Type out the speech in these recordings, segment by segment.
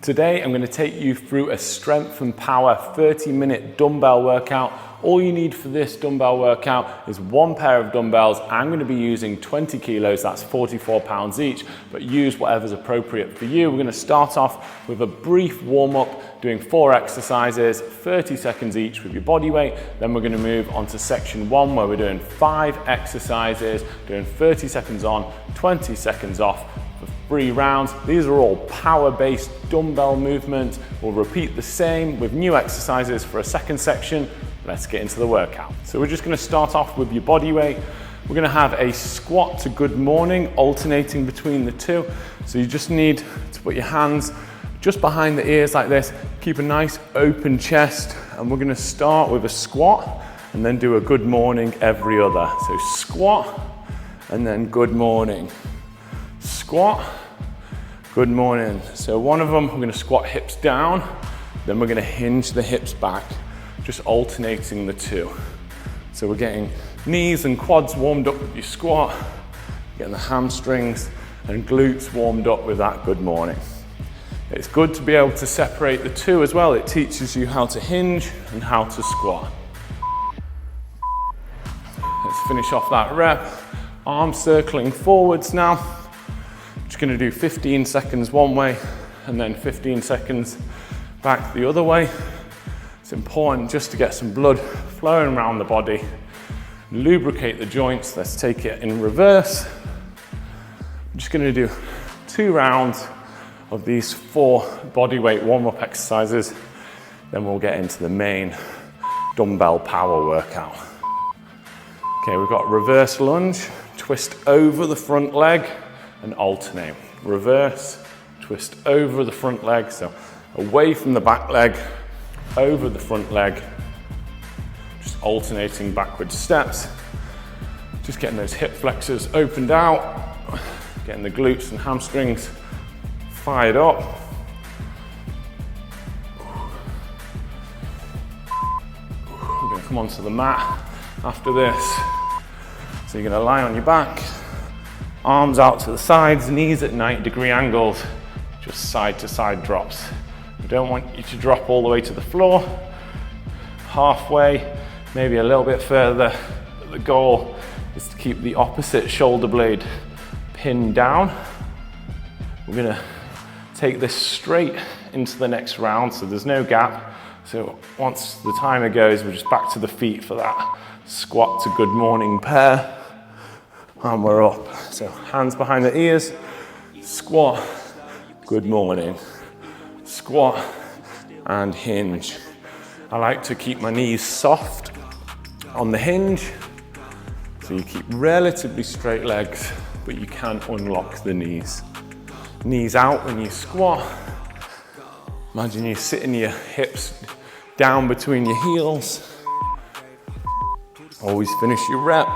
Today I'm going to take you through a strength and power 30-minute dumbbell workout. All you need for this dumbbell workout is one pair of dumbbells. I'm going to be using 20 kilos, that's 44 pounds each, but use whatever's appropriate for you. We're going to start off with a brief warm-up, doing 4 exercises, 30 seconds each with your body weight. Then we're going to move on to section 1 where we're doing 5 exercises, doing 30 seconds on, 20 seconds off, 3 rounds. These are all power-based dumbbell movements. We'll repeat the same with new exercises for a second section. Let's get into the workout. So we're just going to start off with your body weight. We're going to have a squat to good morning, alternating between the two. So you just need to put your hands just behind the ears like this. Keep a nice open chest, and we're going to start with a squat and then do a good morning every other. So squat and then good morning. Squat, good morning. So one of them, we're going to squat hips down, then we're going to hinge the hips back, just alternating the two. So we're getting knees and quads warmed up with your squat, getting the hamstrings and glutes warmed up with that good morning. It's good to be able to separate the two as well. It teaches you how to hinge and how to squat. Let's finish off that rep. Arms circling forwards now. Just going to do 15 seconds one way and then 15 seconds back the other way. It's important just to get some blood flowing around the body, lubricate the joints. Let's take it in reverse. I'm just going to do 2 rounds of these 4 bodyweight warm-up exercises. Then we'll get into the main dumbbell power workout. Okay, we've got reverse lunge, twist over the front leg, and alternate. Reverse, twist over the front leg, so away from the back leg, over the front leg, just alternating backward steps, just getting those hip flexors opened out, getting the glutes and hamstrings fired up. We're going to come onto the mat after this. So you're going to lie on your back, arms out to the sides, knees at 90-degree angles, just side to side drops. We don't want you to drop all the way to the floor, halfway, maybe a little bit further, but the goal is to keep the opposite shoulder blade pinned down. We're gonna take this straight into the next round, so there's no gap. So once the timer goes, we're just back to the feet for that squat to good morning pair. And we're up. So hands behind the ears, squat, good morning. Squat and hinge. I like to keep my knees soft on the hinge, so you keep relatively straight legs, but you can unlock the knees. Knees out when you squat. Imagine you're sitting your hips down between your heels. Always finish your rep.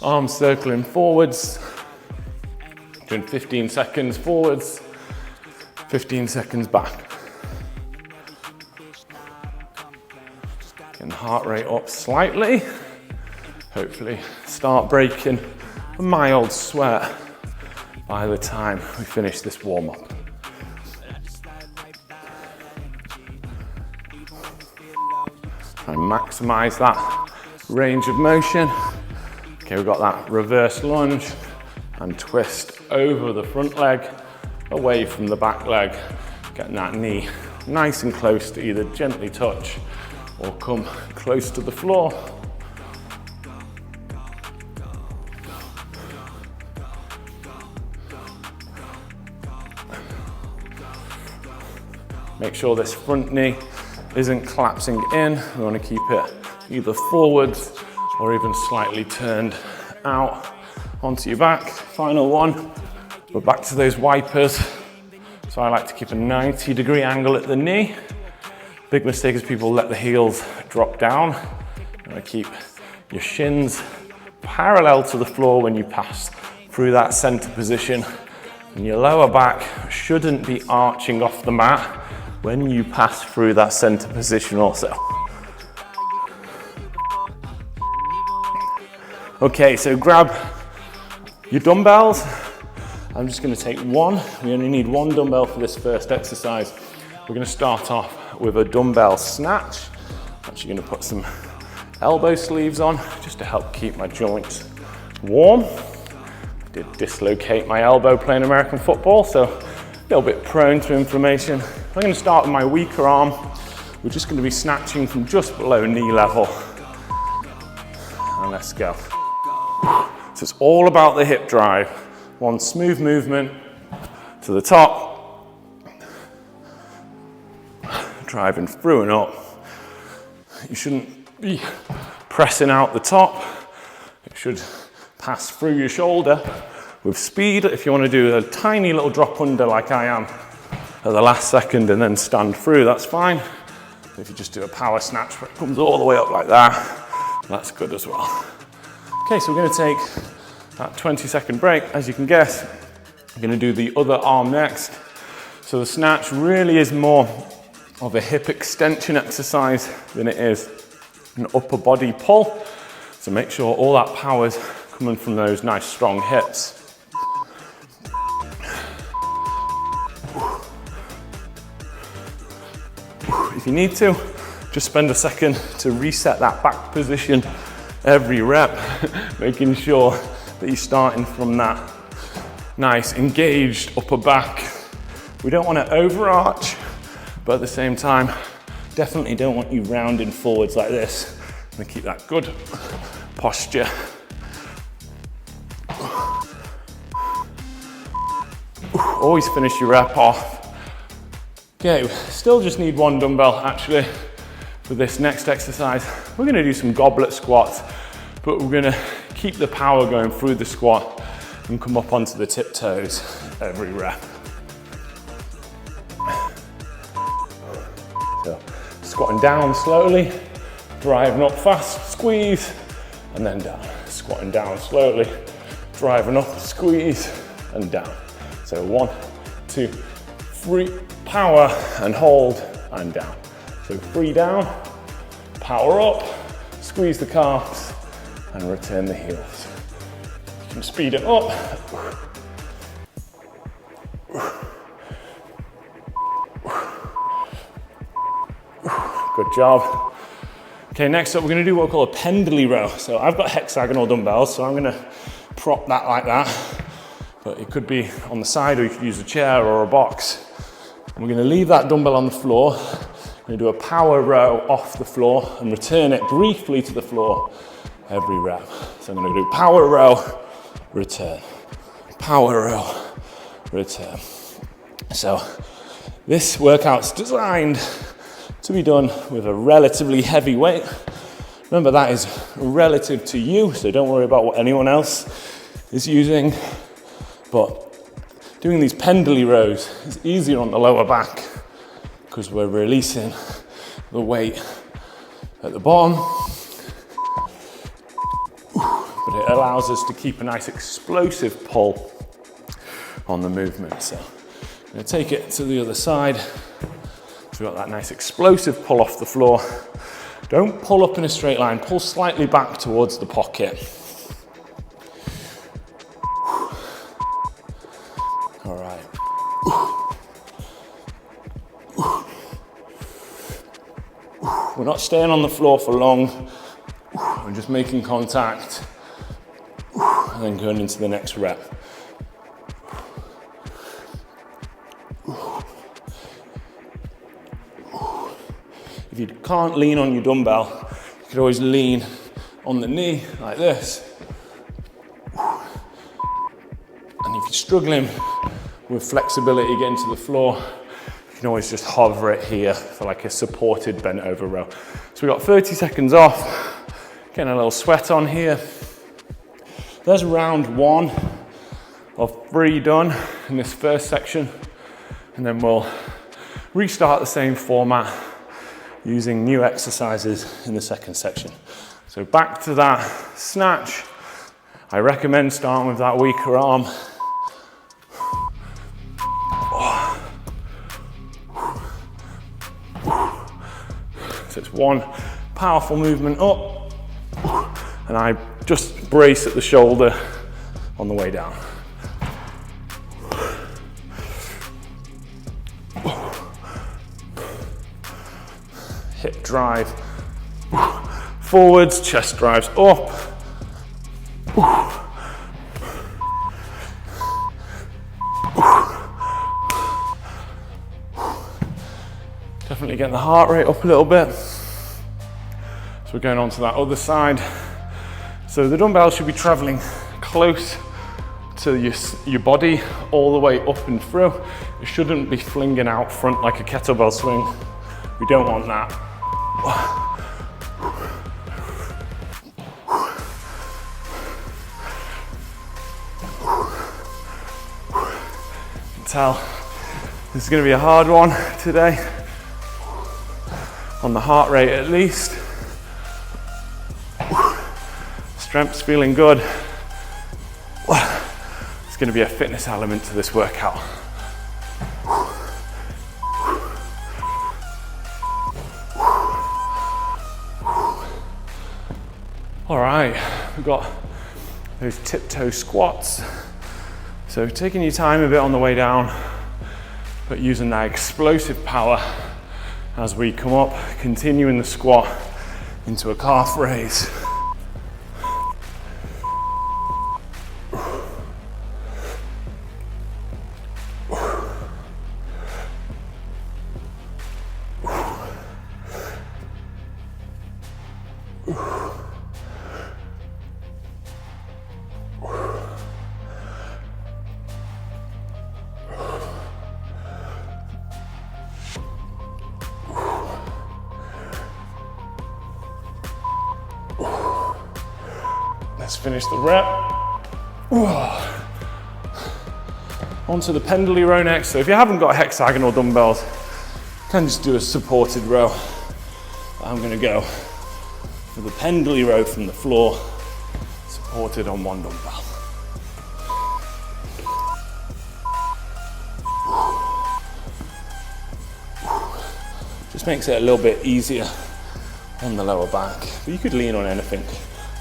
Arms circling forwards, doing 15 seconds forwards, 15 seconds back. Getting the heart rate up slightly. Hopefully start breaking a mild sweat by the time we finish this warm-up. Try and maximize that range of motion. Okay, we've got that reverse lunge and twist over the front leg, away from the back leg, getting that knee nice and close to either gently touch or come close to the floor. Make sure this front knee isn't collapsing in. We want to keep it either forwards or even slightly turned out onto your back. Final one, we're back to those wipers. So I like to keep a 90-degree angle at the knee. Big mistake is people let the heels drop down. You want to keep your shins parallel to the floor when you pass through that center position. And your lower back shouldn't be arching off the mat when you pass through that center position also. Okay, so grab your dumbbells I'm just gonna take one. We only need one dumbbell for this first exercise. We're gonna start off with a dumbbell snatch. I'm actually gonna put some elbow sleeves on just to help keep my joints warm. I did dislocate my elbow playing American football, so a little bit prone to inflammation. I'm gonna start with my weaker arm. We're just gonna be snatching from just below knee level. And let's go. So it's all about the hip drive. One smooth movement to the top, driving through and up. You shouldn't be pressing out the top. It should pass through your shoulder with speed. If you want to do a tiny little drop under like I am at the last second and then stand through, that's fine. If you just do a power snatch where it comes all the way up like that, that's good as well. Okay, so we're going to take that 20-second break. As you can guess, I'm going to do the other arm next. So the snatch really is more of a hip extension exercise than it is an upper body pull. So make sure all that power's coming from those nice strong hips. If you need to, just spend a second to reset that back position every rep, making sure that you're starting from that nice engaged upper back. We don't want to overarch, but at the same time, definitely don't want you rounding forwards like this. And keep that good posture. Always finish your rep off. Okay, still just need one dumbbell actually for this next exercise. We're gonna do some goblet squats, but we're gonna keep the power going through the squat and come up onto the tiptoes every rep. So, squatting down slowly, driving up fast, squeeze, and then down. Squatting down slowly, driving up, squeeze, and down. So 1, 2, 3, power, and hold, and down. So 3 down, power up, squeeze the calves, and return the heels. You can speed it up. Good job. Okay, next up we're gonna do what we call a Pendlay row. So I've got hexagonal dumbbells, so I'm gonna prop that like that. But it could be on the side, or you could use a chair or a box. And we're gonna leave that dumbbell on the floor. We're gonna do a power row off the floor and return it briefly to the floor every rep. So I'm gonna do power row, return. Power row, return. So this workout's designed to be done with a relatively heavy weight. Remember, that is relative to you, so don't worry about what anyone else is using. But doing these Pendlay rows is easier on the lower back because we're releasing the weight at the bottom. But it allows us to keep a nice explosive pull on the movement. So I'm gonna take it to the other side. So we've got that nice explosive pull off the floor. Don't pull up in a straight line, pull slightly back towards the pocket. All right. We're not staying on the floor for long. We're just making contact and then going into the next rep. If you can't lean on your dumbbell, you could always lean on the knee like this. And if you're struggling with flexibility getting to the floor, you can always just hover it here for like a supported bent over row. So we've got 30 seconds off, getting a little sweat on here. There's round 1 of 3 done in this first section, and then we'll restart the same format using new exercises in the second section. So back to that snatch. I recommend starting with that weaker arm. So it's one powerful movement up, and I just brace at the shoulder on the way down. hip drive, forwards, chest drives up. Definitely getting the heart rate up a little bit. So we're going on to that other side. So the dumbbell should be traveling close to your body all the way up and through. It shouldn't be flinging out front like a kettlebell swing. We don't want that. You can tell this is going to be a hard one today, on the heart rate at least. Strength's feeling good. It's going to be a fitness element to this workout. All right, we've got those tiptoe squats. So taking your time a bit on the way down, but using that explosive power as we come up, continuing the squat into a calf raise. Let's finish the rep. Onto the Pendlay row next. So if you haven't got hexagonal dumbbells, you can just do a supported row. I'm going to go for the Pendlay row from the floor, supported on one dumbbell. Just makes it a little bit easier on the lower back. But you could lean on anything,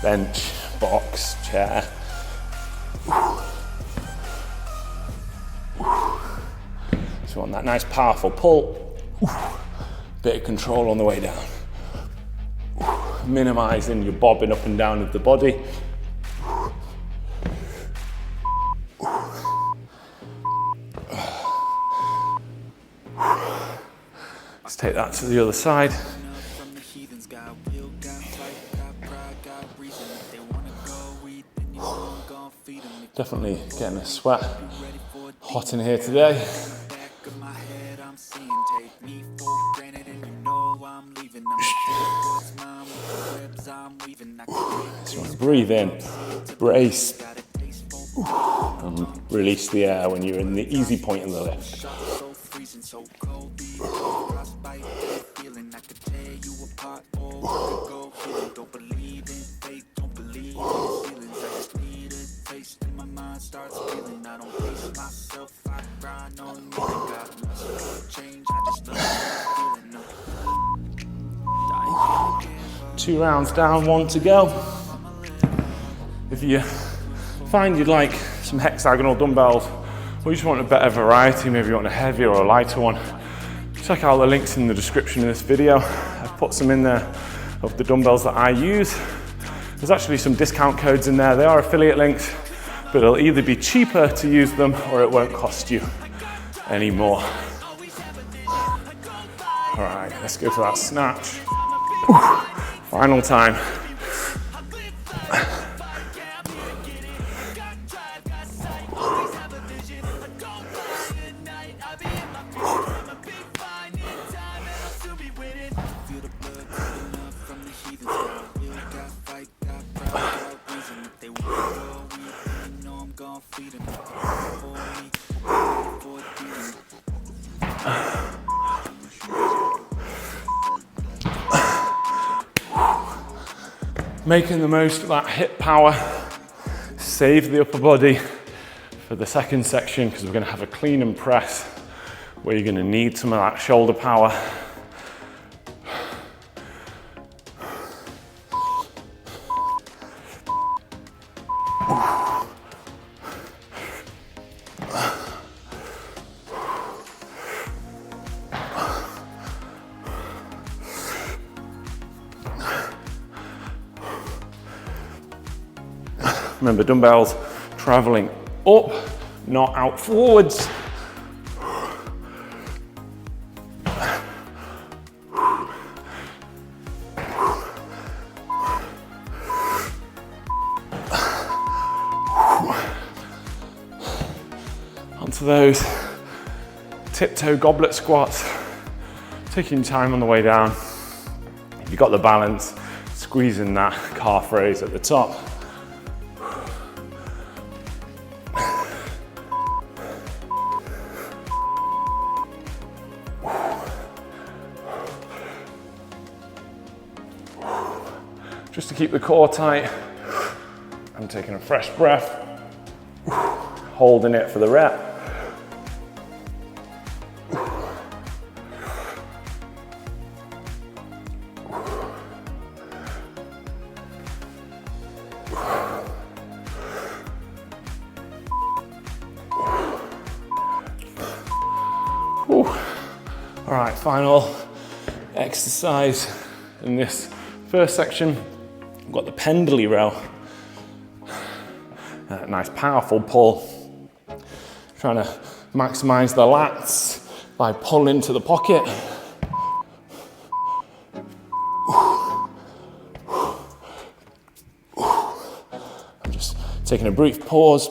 bench, box, chair. So on that nice powerful pull, bit of control on the way down. Minimizing your bobbing up and down of the body. Let's take that to the other side. Definitely getting a sweat hot in here today. So you want to breathe in, brace, and release the air when you're in the easy point in the lift. Two rounds down, one to go. If you find you'd like some hexagonal dumbbells, or you just want a better variety, maybe you want a heavier or a lighter one, check out the links in the description of this video. I've put some in there of the dumbbells that I use. There's actually some discount codes in there. They are affiliate links, but it'll either be cheaper to use them or it won't cost you any more. All right, let's go for that snatch. Final time. Making the most of that hip power. Save the upper body for the second section because we're going to have a clean and press where you're going to need some of that shoulder power. Remember, dumbbells traveling up, not out forwards. Onto those tiptoe goblet squats, taking time on the way down. If you've got the balance, squeezing that calf raise at the top. Just to keep the core tight, I'm taking a fresh breath, holding it for the rep. All right, final exercise in this first section. I've got the Pendlay row. Nice powerful pull. Trying to maximize the lats by pulling to the pocket. I'm just taking a brief pause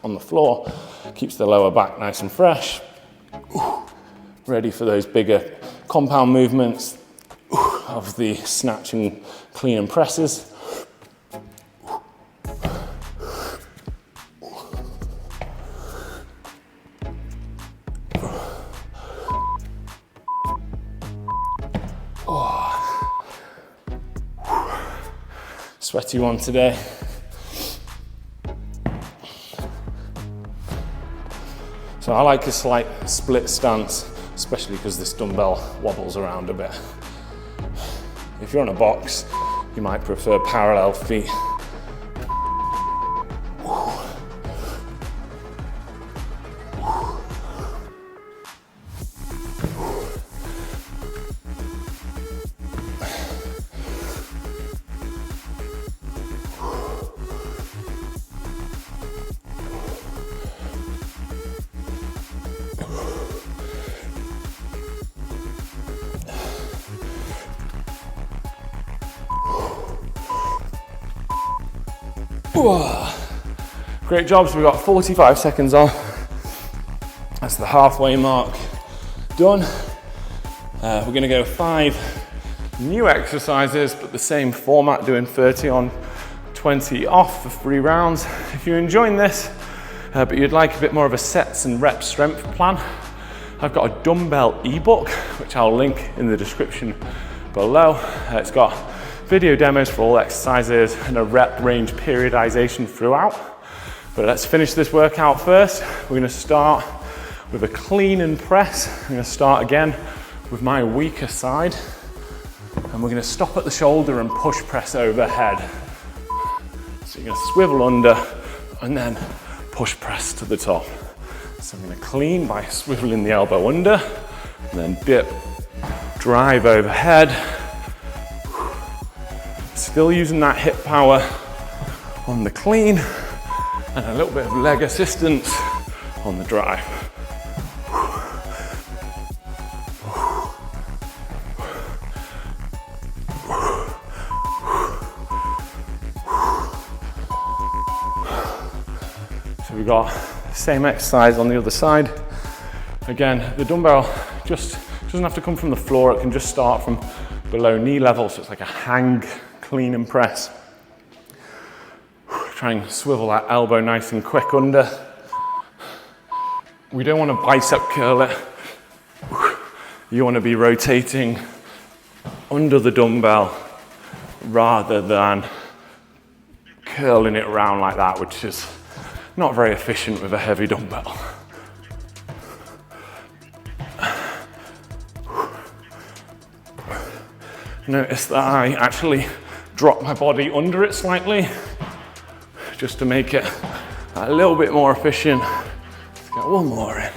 on the floor. Keeps the lower back nice and fresh. Ready for those bigger compound movements of the snatch and clean and presses. Sweaty one today. So I like a slight split stance, especially because this dumbbell wobbles around a bit. If you're on a box, you might prefer parallel feet. Great job, so we've got 45 seconds on. That's the halfway mark done. We're gonna go 5 new exercises, but the same format, doing 30 on, 20 off for 3 rounds. If you're enjoying this, but you'd like a bit more of a sets and rep strength plan, I've got a dumbbell ebook, which I'll link in the description below. It's got video demos for all exercises and a rep range periodization throughout. But let's finish this workout first. We're gonna start with a clean and press. I'm gonna start again with my weaker side. And we're gonna stop at the shoulder and push press overhead. So you're gonna swivel under and then push press to the top. So I'm gonna clean by swiveling the elbow under, and then dip, drive overhead. Still using that hip power on the clean, and a little bit of leg assistance on the drive. So we've got the same exercise on the other side. Again, the dumbbell just doesn't have to come from the floor, it can just start from below knee level, so it's like a hang, clean and press. Try and swivel that elbow nice and quick under. We don't want to bicep curl it. You want to be rotating under the dumbbell rather than curling it around like that, which is not very efficient with a heavy dumbbell. Notice that I actually drop my body under it slightly, just to make it a little bit more efficient. Let's get one more in.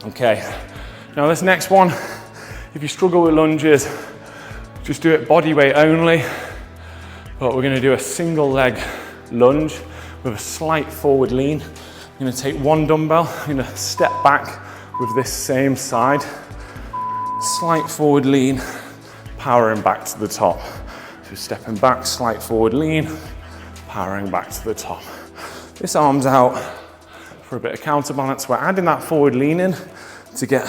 Okay, now this next one, if you struggle with lunges, just do it body weight only. But we're gonna do a single leg lunge with a slight forward lean. I'm gonna take one dumbbell, I'm gonna step back with this same side, slight forward lean, powering back to the top. So stepping back, slight forward lean, powering back to the top. This arm's out for a bit of counterbalance. We're adding that forward lean in to get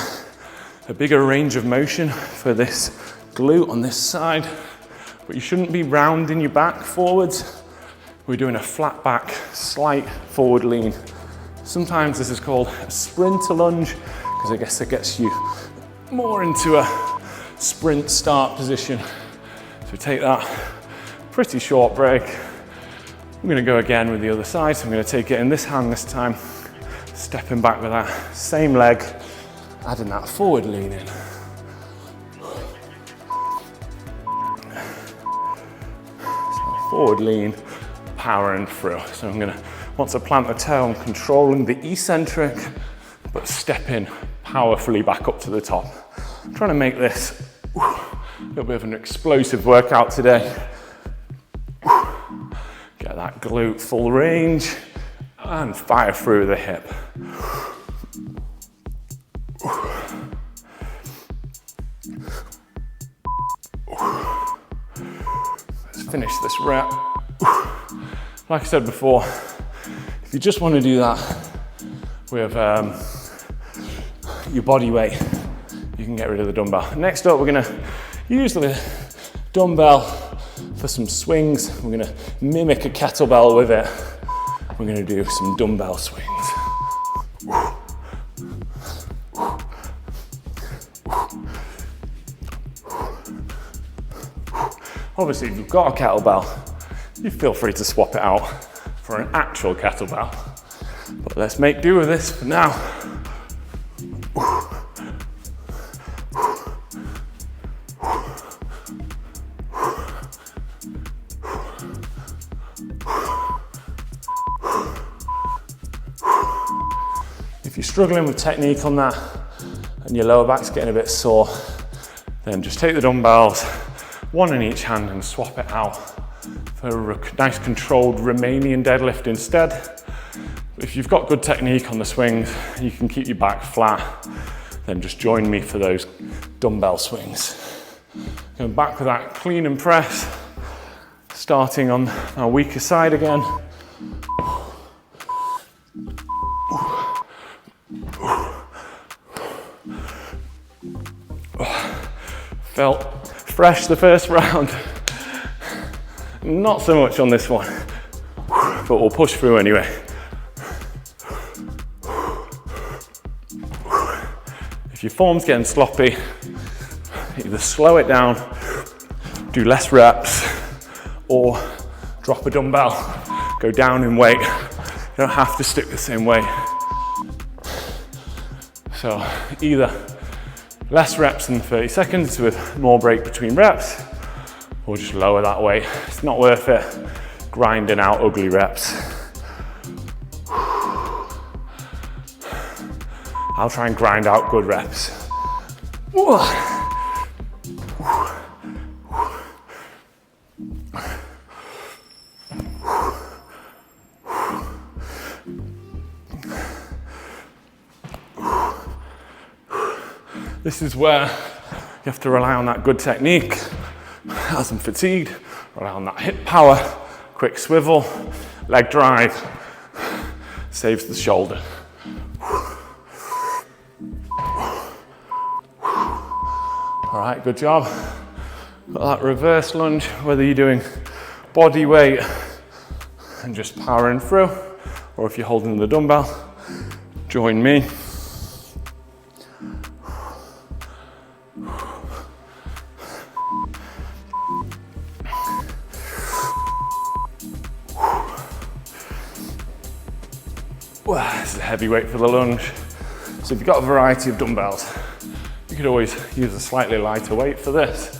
a bigger range of motion for this glute on this side, but you shouldn't be rounding your back forwards. We're doing a flat back, slight forward lean. Sometimes this is called a sprinter lunge, because I guess it gets you more into a sprint start position. So take that pretty short break. I'm gonna go again with the other side. So I'm gonna take it in this hand this time, stepping back with that same leg, adding that forward lean in. So forward lean, powering through. So I'm gonna, once I plant the toe, I'm controlling the eccentric, but stepping powerfully back up to the top. I'm trying to make this a little bit of an explosive workout today. Get that glute full range and fire through the hip. Let's finish this rep. Like I said before, if you just want to do that with your body weight, you can get rid of the dumbbell. Next up, we're gonna use the dumbbell for some swings. We're gonna mimic a kettlebell with it. We're gonna do some dumbbell swings. Obviously, if you've got a kettlebell, you feel free to swap it out for an actual kettlebell. But let's make do with this for now. If you're struggling with technique on that and your lower back's getting a bit sore, then just take the dumbbells, one in each hand, and swap it out for a nice controlled Romanian deadlift instead. If you've got good technique on the swings, you can keep your back flat, then just join me for those dumbbell swings. Going back with that clean and press, starting on our weaker side again. Felt fresh the first round. Not so much on this one, but we'll push through anyway. If your form's getting sloppy, either slow it down, do less reps, or drop a dumbbell, go down in weight. You don't have to stick the same weight. So either less reps in 30 seconds with more break between reps, or just lower that weight. It's not worth it grinding out ugly reps. I'll try and grind out good reps. This is where you have to rely on that good technique. As I'm fatigued, rely on that hip power, quick swivel, leg drive, saves the shoulder. All right, good job. Got that reverse lunge, whether you're doing body weight and just powering through, or if you're holding the dumbbell, join me. This is a heavy weight for the lunge. So if you've got a variety of dumbbells, you could always use a slightly lighter weight for this.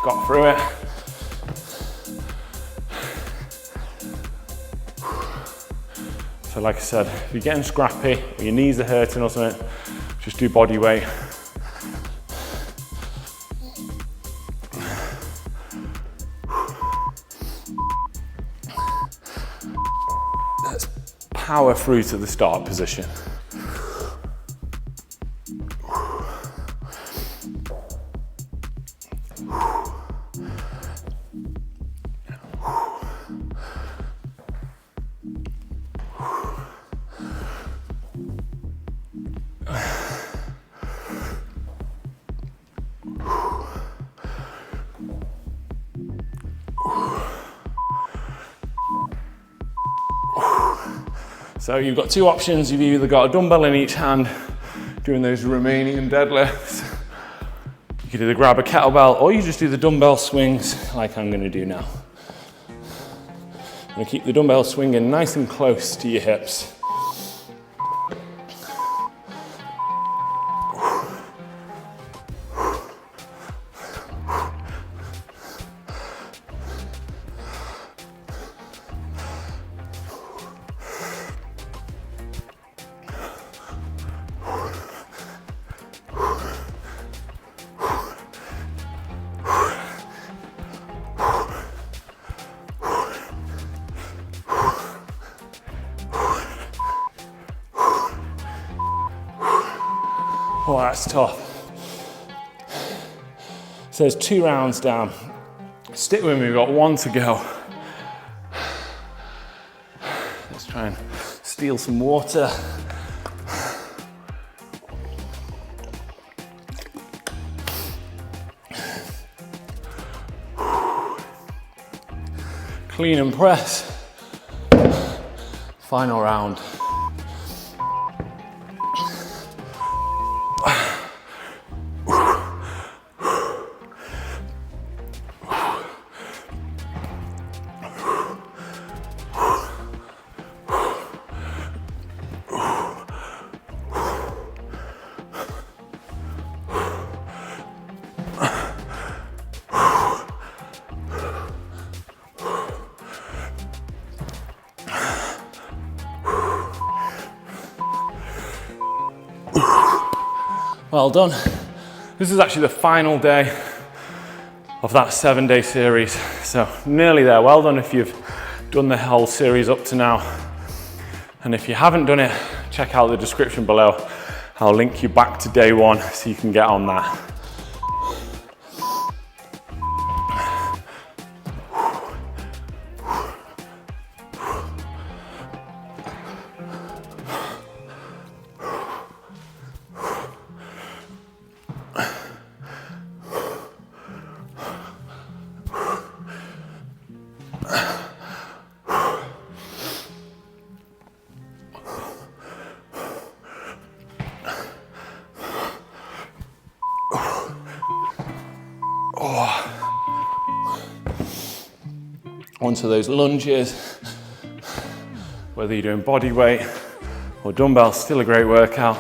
got through it. So like I said, if you're getting scrappy, or your knees are hurting or something, just do body weight. Let's power through to the start position. So you've got two options. You've either got a dumbbell in each hand, doing those Romanian deadlifts. You could either grab a kettlebell or you just do the dumbbell swings like I'm gonna do now. I'm gonna keep the dumbbell swinging nice and close to your hips. Oh, that's tough. So there's 2 rounds down. Stick with me, we've got 1 to go. Let's try and steal some water. Clean and press. Final round. Well done. This is actually the final day of that 7-day series. So nearly there. Well done if you've done the whole series up to now. And if you haven't done it, check out the description below. I'll link you back to day 1 so you can get on that. Onto those lunges, whether you're doing body weight or dumbbells, still a great workout.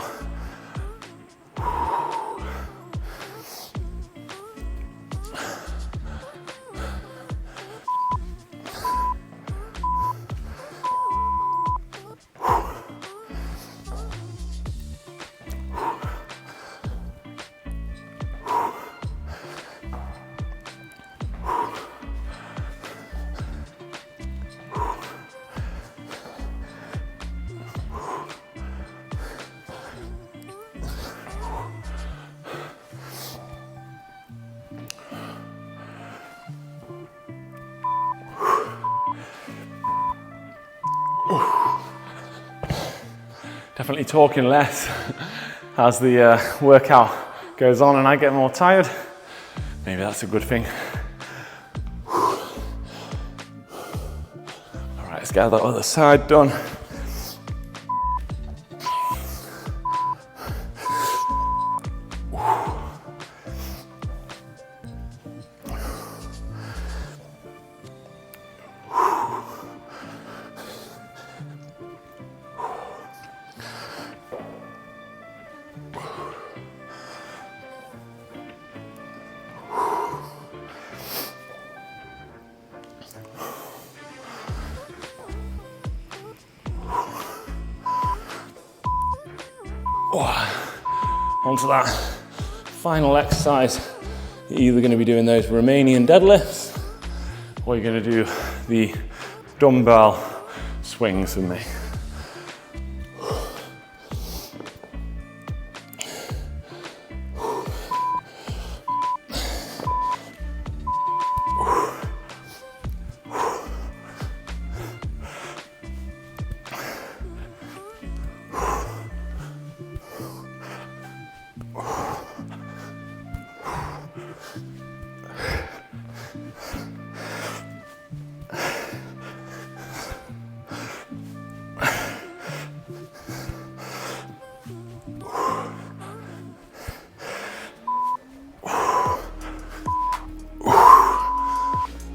Definitely talking less as the workout goes on and I get more tired. Maybe that's a good thing. All right, let's get that other side done. Onto that final exercise. You're either going to be doing those Romanian deadlifts or you're going to do the dumbbell swings with me.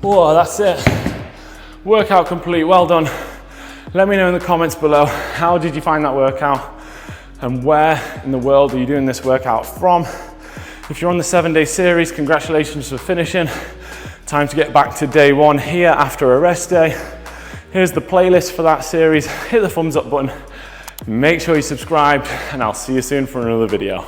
Whoa, that's it. Workout complete, well done. Let me know in the comments below, how did you find that workout? And where in the world are you doing this workout from? If you're on the 7-day series, congratulations for finishing. Time to get back to day one here after a rest day. Here's the playlist for that series. Hit the thumbs up button. Make sure you subscribe, and I'll see you soon for another video.